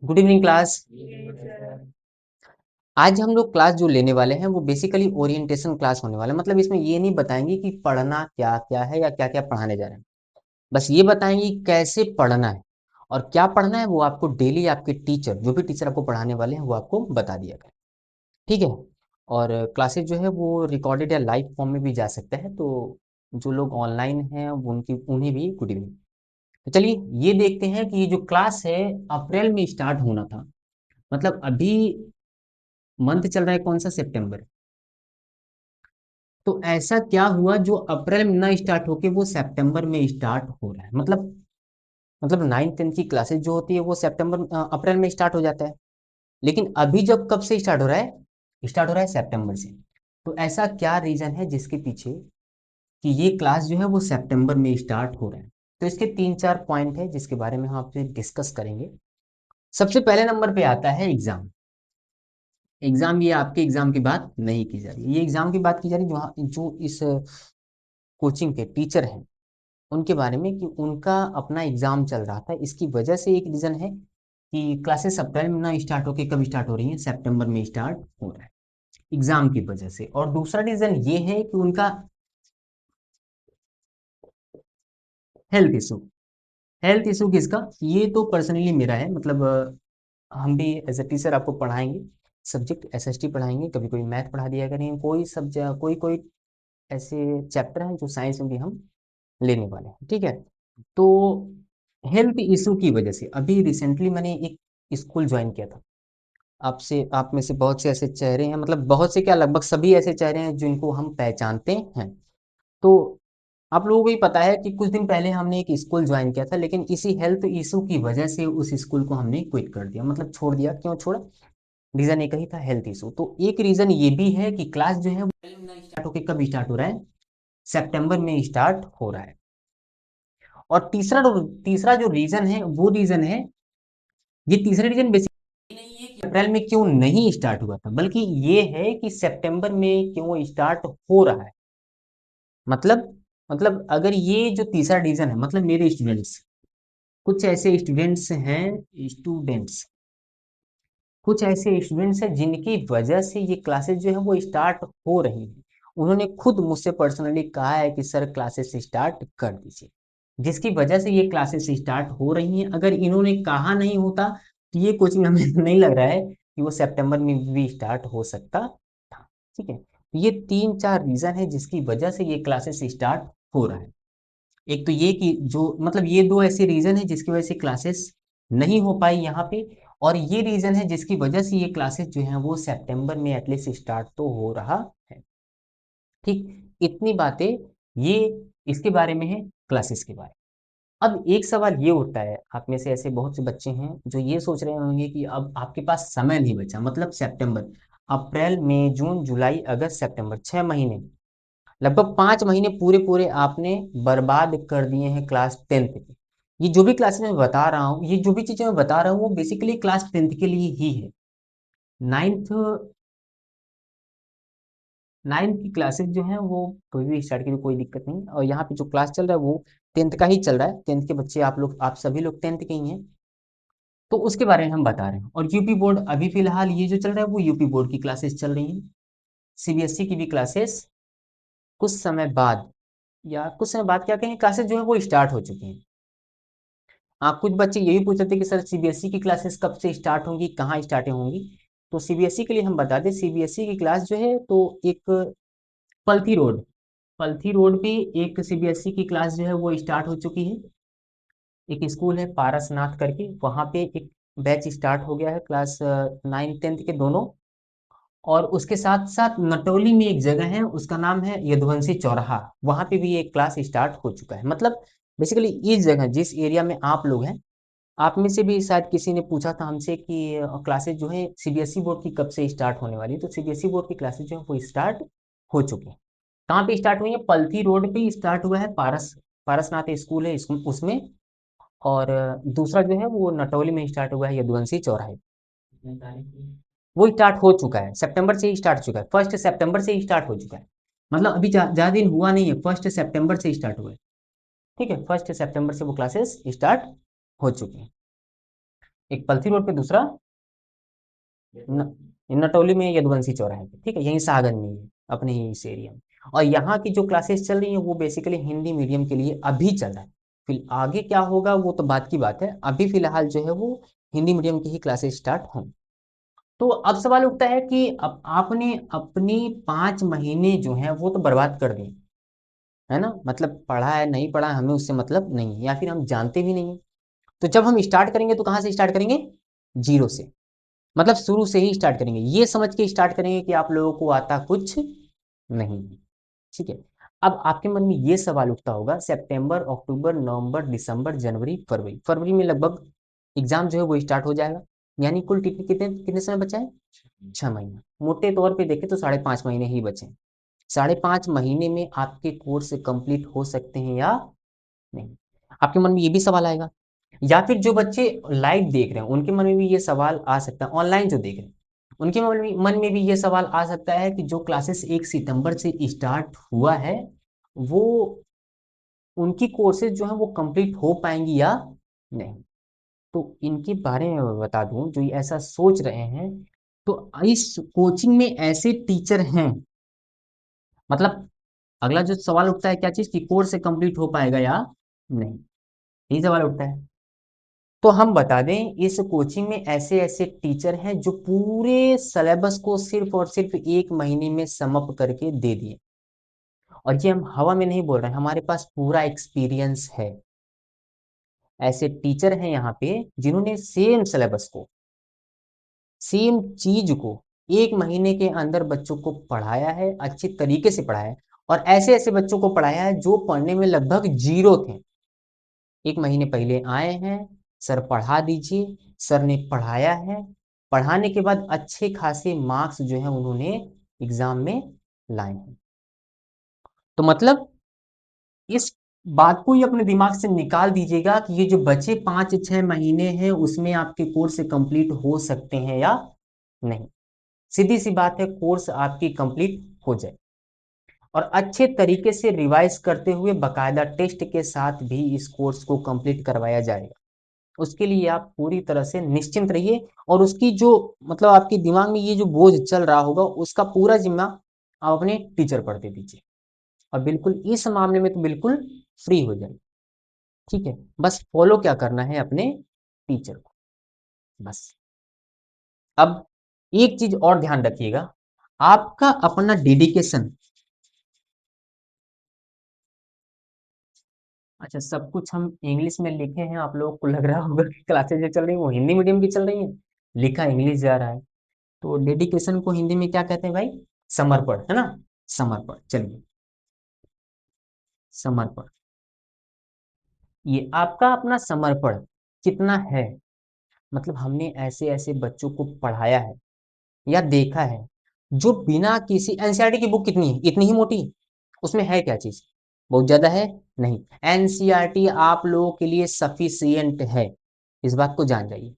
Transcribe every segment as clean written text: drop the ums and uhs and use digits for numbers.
Good evening class. आज हम लोग क्लास जो लेने वाले हैं वो बेसिकली ओरिएंटेशन क्लास होने वाला है। मतलब इसमें ये नहीं बताएंगे कि पढ़ना क्या क्या है या क्या क्या पढ़ाने जा रहे हैं। बस ये बताएंगे कि कैसे पढ़ना है और क्या पढ़ना है वो आपको डेली आपके टीचर जो भी टीचर आपको पढ़ाने वाले हैं वो आपको बता दिया गया। ठीक है। और क्लासेस जो है वो रिकॉर्डेड या लाइव फॉर्म में भी जा सकता है। तो जो लोग ऑनलाइन हैं वो उनकी उन्हें भी गुड इवनिंग। तो चलिए ये देखते हैं कि ये जो क्लास है अप्रैल में स्टार्ट होना था। मतलब अभी मंथ चल रहा है कौन सा, सितंबर। तो ऐसा क्या हुआ जो अप्रैल में ना स्टार्ट होके वो सितंबर में स्टार्ट हो रहा है। मतलब 9th 10th की क्लासेस जो होती है वो अप्रैल में स्टार्ट हो जाता है। लेकिन अभी जब कब से स्टार्ट हो रहा है, स्टार्ट हो रहा है सितंबर से। तो ऐसा क्या रीजन है जिसके पीछे कि ये क्लास जो है वो सितंबर में स्टार्ट हो रहा है। तो इसके 3 4 पॉइंट है जिसके बारे में हम आपसे डिस्कस करेंगे। सबसे पहले नंबर पे आता है एग्जाम। एग्जाम, ये आपके एग्जाम की बात नहीं की जा रही, ये एग्जाम की बात की जा रही है जो इस कोचिंग के टीचर हैं उनके बारे में कि उनका अपना एग्जाम चल रहा था। इसकी वजह से एक रीजन है कि क्लासेस अप्रैल में ना स्टार्ट होके कब स्टार्ट हो रही हैं, सितंबर में स्टार्ट हो रहा है एग्जाम की वजह से। और दूसरा रीजन ये है कि उनका हेल्थ इशू। हेल्थ इशू किसका, ये तो पर्सनली मेरा है। मतलब हम भी एज ए टीचर आपको पढ़ाएंगे, सब्जेक्ट एसएसटी पढ़ाएंगे, कभी कोई मैथ पढ़ा दिया करेंगे, कोई सब्जेक्ट कोई कोई ऐसे चैप्टर हैं जो साइंस में भी हम लेने वाले हैं। ठीक है। तो हेल्थ इशू की वजह से अभी रिसेंटली मैंने एक स्कूल ज्वाइन किया था। आपसे आप में से बहुत से ऐसे चेहरे हैं, मतलब बहुत से क्या, लगभग सभी ऐसे चेहरे हैं जिनको हम पहचानते हैं। तो आप लोगों को ही पता है कि कुछ दिन पहले हमने एक स्कूल ज्वाइन किया था, लेकिन इसी हेल्थ इशू की वजह से उस स्कूल को हमने क्विट कर दिया, मतलब छोड़ दिया। क्यों छोड़ा, रीजन एक ही था, हेल्थ इशू। तो एक रीजन ये भी है कि क्लास जो है वो स्टार्ट होकर कब स्टार्ट हो रहा है, सितंबर में स्टार्ट हो रहा है। और तीसरा जो रीजन है वो रीजन है, ये तीसरा रीजन बेसिकली नहीं है कि अप्रैल में क्यों नहीं स्टार्ट हुआ था, बल्कि ये है कि सितंबर में क्यों स्टार्ट हो रहा है। मतलब मतलब अगर ये जो तीसरा रीजन है, मतलब मेरे स्टूडेंट्स, कुछ ऐसे स्टूडेंट्स कुछ ऐसे स्टूडेंट्स हैं जिनकी वजह से ये क्लासेस जो है वो स्टार्ट हो रही हैं। उन्होंने खुद मुझसे पर्सनली कहा है कि सर क्लासेस स्टार्ट कर दीजिए, जिसकी वजह से ये क्लासेस स्टार्ट हो रही हैं। अगर इन्होंने कहा नहीं होता तो ये कोचिंग हमें नहीं लग रहा है कि वो सितंबर में भी स्टार्ट हो सकता था। ठीक है। तो ये 3 4 रीजन है जिसकी वजह से ये क्लासेस स्टार्ट हो रहा है। एक तो ये कि जो मतलब ये दो ऐसे रीजन है जिसकी वजह से क्लासेस नहीं हो पाई यहाँ पे। और ये रीजन है जिसकी वजह से ये क्लासेस जो है वो सितंबर में एटलीस्ट स्टार्ट तो हो रहा है। ठीक, इतनी बातें ये इसके बारे में है, क्लासेस के बारे में। अब एक सवाल ये उठता है, आप में से ऐसे बहुत से बच्चे हैं जो ये सोच रहे होंगे कि अब आपके पास समय नहीं बचा, मतलब सितंबर, अप्रैल मई जून जुलाई अगस्त सितंबर, 6 महीने, लगभग 5 महीने पूरे पूरे आपने बर्बाद कर दिए हैं क्लास 10th के। ये जो भी क्लासेस मैं बता रहा हूँ, ये जो भी चीजें मैं बता रहा हूँ वो बेसिकली क्लास 10th के लिए ही है। नाइन्थ नाइन्थ की क्लासेस जो हैं वो कोई भी स्टार्ट की, कोई दिक्कत नहीं। और यहाँ पे जो क्लास चल रहा है वो 10th का ही चल रहा है। 10th के बच्चे आप सभी लोग 10th के ही हैं। तो उसके बारे में हम बता रहे हैं। और यूपी बोर्ड अभी फिलहाल ये जो चल रहा है वो यूपी बोर्ड की क्लासेस चल रही हैं। सीबीएसई की भी क्लासेस कुछ समय बाद, या कुछ समय बाद क्या कहें, क्लासेस जो है वो स्टार्ट हो चुकी हैं। कुछ बच्चे यही पूछ रहे थे कि सर सीबीएसई की क्लासेस कब से स्टार्ट होंगी, कहाँ स्टार्ट होंगी। तो सीबीएसई के लिए हम बता दें, सीबीएसई की क्लास जो है तो एक पलथी रोड पलथी रोड पे एक सीबीएसई की क्लास जो है वो स्टार्ट हो चुकी है। एक स्कूल है पारसनाथ करके, वहाँ पे एक बैच स्टार्ट हो गया है, क्लास 9th 10th के दोनों। और उसके साथ साथ नटोली में एक जगह है, उसका नाम है यदुवंशी चौराहा, वहाँ पे भी एक क्लास स्टार्ट हो चुका है। मतलब बेसिकली इस जगह जिस एरिया में आप लोग हैं, आप में से भी शायद किसी ने पूछा था हमसे कि क्लासेस जो है सीबीएसई बोर्ड की कब से स्टार्ट होने वाली है। तो सीबीएसई बोर्ड की क्लासेस जो है वो स्टार्ट हो चुकी है। कहाँ पे स्टार्ट हुई है, पलथी रोड पे स्टार्ट हुआ है, पारसनाथ स्कूल है उसमें। और दूसरा जो है वो नटौली में स्टार्ट हुआ है, यदुवंशी चौराहे। वो स्टार्ट हो चुका है, सितंबर से ही स्टार्ट हो चुका है, 1 सितंबर से ही स्टार्ट हो चुका है। मतलब अभी ज्यादा दिन हुआ नहीं है, 1 सितंबर से स्टार्ट हुआ है। ठीक है, 1 सितंबर से वो क्लासेस स्टार्ट हो चुकी हैं। एक पलथी रोड पे, दूसरा नटौली में, यदुवंशी चौराहे पे, ठीक है, यहीं सागन में ही है, अपने ही इस एरिया में। और यहाँ की जो क्लासेस चल रही हैं वो बेसिकली हिंदी मीडियम के लिए अभी चल रहा है। फिर आगे क्या होगा वो तो बात की बात है, अभी फिलहाल जो है वो हिंदी मीडियम की ही क्लासेस स्टार्ट हों। तो अब सवाल उठता है कि अब आपने अपनी 5 महीने जो है वो तो बर्बाद कर दिए, है ना, मतलब पढ़ा है नहीं पढ़ा हमें उससे मतलब नहीं है, या फिर हम जानते भी नहीं है। तो जब हम स्टार्ट करेंगे तो कहाँ से स्टार्ट करेंगे? जीरो से, मतलब शुरू से ही स्टार्ट करेंगे, ये समझ के स्टार्ट करेंगे कि आप लोगों को आता कुछ नहीं है। ठीक है। अब आपके मन में ये सवाल उठता होगा, सितंबर, अक्टूबर, नवंबर, दिसंबर, जनवरी, फरवरी, फरवरी में लगभग एग्जाम जो है वो स्टार्ट हो जाएगा, यानी कुल कितने कितने समय बचा है? 6 महीना। मोटे तौर पे देखें तो 5.5 महीने ही बचे हैं। 5.5 महीने में आपके कोर्स कंप्लीट हो सकते हैं या नहीं? आपके मन में ये भी सवाल आएगा, या फिर जो बच्चे लाइव देख रहे हैं उनके मन में भी ये सवाल आ सकता है, ऑनलाइन जो देख रहे हैं उनके मन में भी ये सवाल आ सकता है कि जो क्लासेस 1 सितंबर से स्टार्ट हुआ है वो उनकी कोर्सेज जो है वो कंप्लीट हो पाएंगी या नहीं। तो इनके बारे में मैं बता दूं, जो ये ऐसा सोच रहे हैं, तो इस कोचिंग में ऐसे टीचर हैं, मतलब अगला जो सवाल उठता है क्या चीज की कोर्स कंप्लीट हो पाएगा या नहीं, यही सवाल उठता है। तो हम बता दें इस कोचिंग में ऐसे ऐसे टीचर हैं जो पूरे सिलेबस को सिर्फ और सिर्फ 1 महीने में समअप करके दे दिए, और ये हम हवा में नहीं बोल रहे हैं, हमारे पास पूरा एक्सपीरियंस है। ऐसे टीचर हैं यहाँ पे जिन्होंने सेम सिलेबस को, सेम चीज को 1 महीने के अंदर बच्चों को पढ़ाया है, अच्छे तरीके से पढ़ाया है, और ऐसे ऐसे बच्चों को पढ़ाया है जो पढ़ने में लगभग जीरो थे। 1 महीने पहले आए हैं, सर पढ़ा दीजिए, सर ने पढ़ाया है, पढ़ाने के बाद अच्छे खासे मार्क्स जो है उन्होंने एग्जाम में लाए हैं। तो मतलब इस बात को ही अपने दिमाग से निकाल दीजिएगा कि ये जो बचे 5-6 महीने हैं उसमें आपके कोर्स कंप्लीट हो सकते हैं या नहीं। सीधी सी बात है, कोर्स आपकी कंप्लीट हो जाए, और अच्छे तरीके से रिवाइज करते हुए बकायदा टेस्ट के साथ भी इस कोर्स को कंप्लीट करवाया जाएगा। उसके लिए आप पूरी तरह से निश्चिंत रहिए, और उसकी जो मतलब आपके दिमाग में ये जो बोझ चल रहा होगा उसका पूरा जिम्मा आप अपने टीचर पर दे दीजिए, और बिल्कुल इस मामले में तो बिल्कुल फ्री हो जाए। ठीक है, बस फॉलो क्या करना है अपने टीचर को, बस। अब एक चीज और ध्यान रखिएगा, आपका अपना डेडिकेशन। अच्छा, सब कुछ हम इंग्लिश में लिखे हैं, आप लोगों को लग रहा होगा कि क्लासेज जो चल रही है वो हिंदी मीडियम की चल रही है, लिखा इंग्लिश जा रहा है। तो डेडिकेशन को हिंदी में क्या कहते हैं भाई? समर्पण, है ना, समर्पण। चलिए, समर्पण, ये आपका अपना समर्पण कितना है, मतलब हमने ऐसे ऐसे बच्चों को पढ़ाया है या देखा है जो बिना किसी, एनसीईआरटी की बुक कितनी है? इतनी ही मोटी, उसमें है क्या चीज? बहुत ज्यादा है? नहीं, एनसीईआरटी आप लोगों के लिए सफिशियंट है, इस बात को जान जाइए।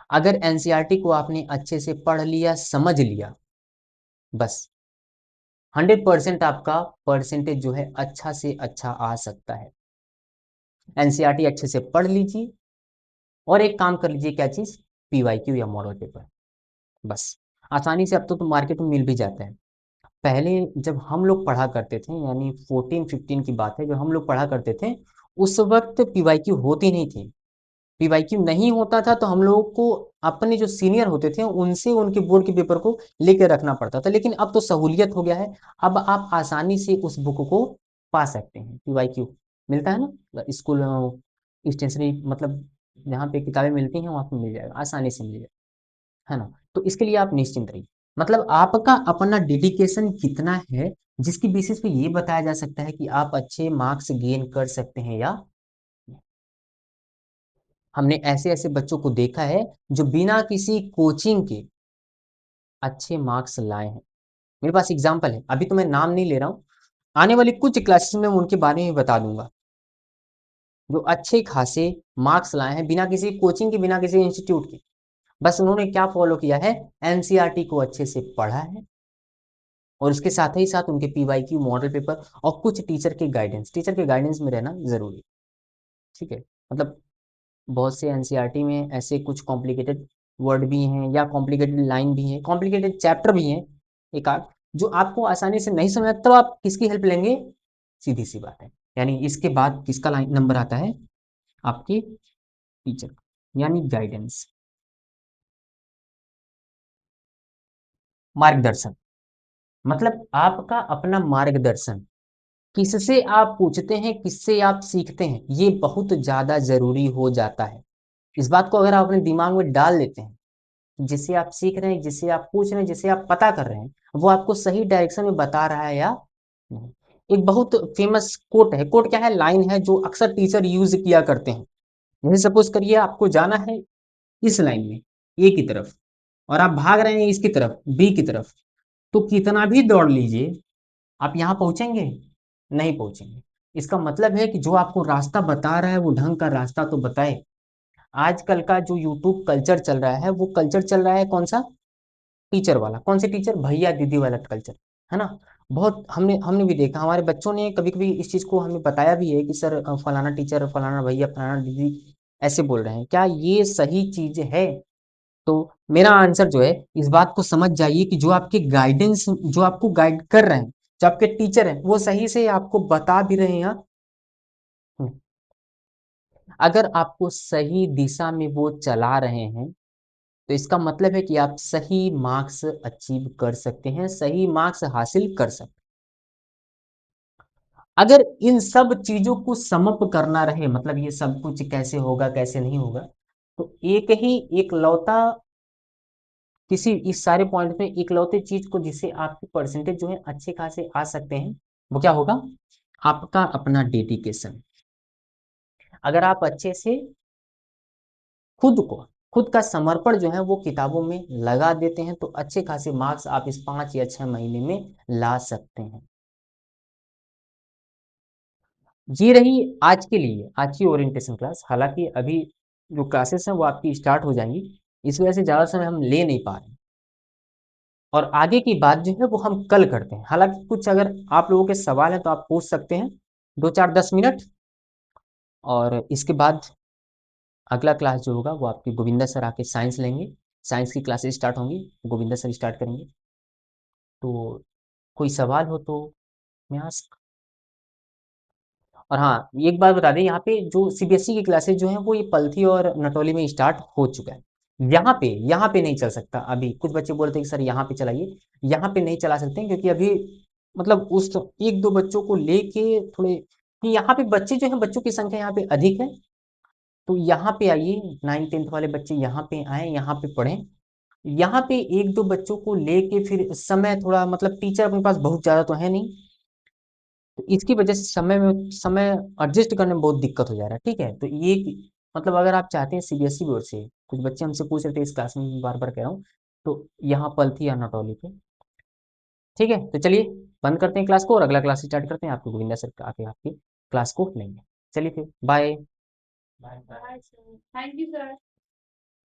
अगर एनसीईआरटी को आपने अच्छे से पढ़ लिया, समझ लिया, बस 100% आपका परसेंटेज जो है अच्छा से अच्छा आ सकता है। एनसीईआरटी अच्छे से पढ़ लीजिए, और एक काम कर लीजिए, क्या चीज? पीवाईक्यू या मॉडल पेपर, बस। आसानी से अब तो मार्केट में मिल भी जाता है। पहले जब हम लोग पढ़ा करते थे, यानी 14-15 की बात है, जब हम लोग पढ़ा करते थे उस वक्त पीवाईक्यू होती नहीं थी। पीवाईक्यू नहीं होता था तो हम लोगों को अपने जो सीनियर होते थे उनसे उनके बोर्ड के पेपर को लेकर रखना पड़ता था, लेकिन अब तो सहूलियत हो गया है। अब आप आसानी से उस बुक को पा सकते हैं, पीवाईक्यू मिलता है ना स्कूल, स्टेशनरी, मतलब जहाँ पे किताबें मिलती हैं वहाँ पे मिल जाएगा, आसानी से मिल जाएगा, है ना। तो इसके लिए आप निश्चिंत रहिए, मतलब आपका अपना डेडिकेशन कितना है, जिसकी बेसिस पे ये बताया जा सकता है कि आप अच्छे मार्क्स गेन कर सकते हैं या नहीं। हमने ऐसे ऐसे बच्चों को देखा है जो बिना किसी कोचिंग के अच्छे मार्क्स लाए हैं। मेरे पास एग्जाम्पल है, अभी तो मैं नाम नहीं ले रहा हूँ, आने वाली कुछ क्लासेस में उनके बारे में बता दूंगा, जो अच्छे खासे मार्क्स लाए हैं बिना किसी कोचिंग के, बिना किसी इंस्टीट्यूट के। बस उन्होंने क्या फॉलो किया है? एनसीईआरटी को अच्छे से पढ़ा है, और उसके साथ ही साथ उनके पीवाईक्यू, मॉडल पेपर, और कुछ टीचर के गाइडेंस में रहना जरूरी है। ठीक है, मतलब बहुत से एनसीईआरटी में ऐसे कुछ कॉम्प्लिकेटेड वर्ड भी हैं या कॉम्प्लिकेटेड लाइन भी हैं, कॉम्प्लिकेटेड चैप्टर भी हैं एक आध, जो आपको आसानी से नहीं समझ, तब आप किसकी हेल्प लेंगे? सीधी सी बात है, यानी इसके बाद किसका लाइन नंबर आता है? आपके टीचर, यानी गाइडेंस, मार्गदर्शन। मतलब आपका अपना मार्गदर्शन, किससे आप पूछते हैं, किससे आप सीखते हैं, ये बहुत ज़्यादा ज़रूरी हो जाता है। इस बात को अगर आप अपने दिमाग में डाल लेते हैं, जिससे आप सीख रहे हैं, जिससे आप पूछ रहे हैं, जिससे आप पता कर रहे हैं, वो आपको सही डायरेक्शन में बता रहा है या नहीं। एक बहुत फेमस कोट है, कोट क्या है, लाइन है, जो अक्सर टीचर यूज किया करते हैं। जैसे सपोज करिए आपको जाना है इस लाइन में, ए की तरफ, और आप भाग रहे हैं इसकी तरफ, बी की तरफ, तो कितना भी दौड़ लीजिए, आप यहाँ पहुंचेंगे? नहीं पहुंचेंगे। इसका मतलब है कि जो आपको रास्ता बता रहा है वो ढंग का रास्ता तो बताए। आजकल का जो यूट्यूब कल्चर चल रहा है, वो कल्चर चल रहा है कौन सा? टीचर वाला। कौन से टीचर? भैया दीदी वाला कल्चर, है ना। बहुत हमने हमने भी देखा, हमारे बच्चों ने कभी कभी इस चीज को हमें बताया भी है कि सर फलाना टीचर, फलाना भैया, फलाना दीदी ऐसे बोल रहे हैं, क्या ये सही चीज है? तो मेरा आंसर जो है, इस बात को समझ जाइए कि जो आपके गाइडेंस, जो आपको गाइड कर रहे हैं, जो आपके टीचर हैं, वो सही से आपको बता भी रहे हैं। अगर आपको सही दिशा में वो चला रहे हैं, तो इसका मतलब है कि आप सही मार्क्स अचीव कर सकते हैं, सही मार्क्स हासिल कर सकते हैं। अगर इन सब चीजों को समअप करना रहे, मतलब ये सब कुछ कैसे होगा, कैसे नहीं होगा, तो एक ही एक लौता, किसी इस सारे पॉइंट में इकलौते चीज को जिससे आपके परसेंटेज जो है अच्छे खासे आ सकते हैं, वो क्या होगा? आपका अपना डेडिकेशन। अगर आप अच्छे से खुद को, खुद का समर्पण जो है वो किताबों में लगा देते हैं, तो अच्छे खासे मार्क्स आप इस 5 या 6 महीने में ला सकते हैं। ये रही आज के लिए आज की ओरिएंटेशन क्लास। हालांकि अभी जो क्लासेस हैं वो आपकी स्टार्ट हो जाएंगी, इस वजह से ज़्यादा समय हम ले नहीं पा रहे हैं, और आगे की बात जो है वो हम कल करते हैं। हालांकि कुछ अगर आप लोगों के सवाल हैं तो आप पूछ सकते हैं, 2 4 10 मिनट, और इसके बाद अगला क्लास जो होगा वो आपके गोविंदा सर आके साइंस लेंगे, साइंस की क्लासेस स्टार्ट होंगी, गोविंदा सर स्टार्ट करेंगे। तो कोई सवाल हो तो मैं आस्क। और हाँ, एक बात बता दें, यहाँ पे जो सीबीएसई की क्लासेस जो हैं वो ये पलथी और नटोली में स्टार्ट हो चुका है। यहाँ पे नहीं चल सकता अभी। कुछ बच्चे बोलते हैं कि सर यहाँ पे चलाइए, यहाँ पे नहीं चला सकते हैं, क्योंकि अभी मतलब उस एक दो बच्चों को लेके थोड़े, कि यहाँ पे बच्चे जो हैं, बच्चों की संख्या यहाँ पे अधिक है, तो यहाँ पे आइए, 9th 10th वाले बच्चे यहाँ पे आए, यहाँ पे पढ़ें। यहाँ पे एक दो बच्चों को लेके फिर समय थोड़ा, मतलब टीचर अपने पास बहुत ज़्यादा तो है नहीं, तो इसकी वजह से समय एडजस्ट करने में बहुत दिक्कत हो जा रहा है। ठीक है, तो ये मतलब अगर आप चाहते हैं सीबीएसई बोर्ड से, कुछ बच्चे हमसे पूछ रहे थे इस क्लास में, बार बार कह रहा हूँ, तो यहाँ पलथी या नटौली पे। ठीक है, तो चलिए बंद करते हैं क्लास को और अगला क्लास स्टार्ट करते हैं, आपको गोविंदा सर आके आपकी क्लास को लेंगे। चलिए फिर bye. Bye bye. Thank you sir.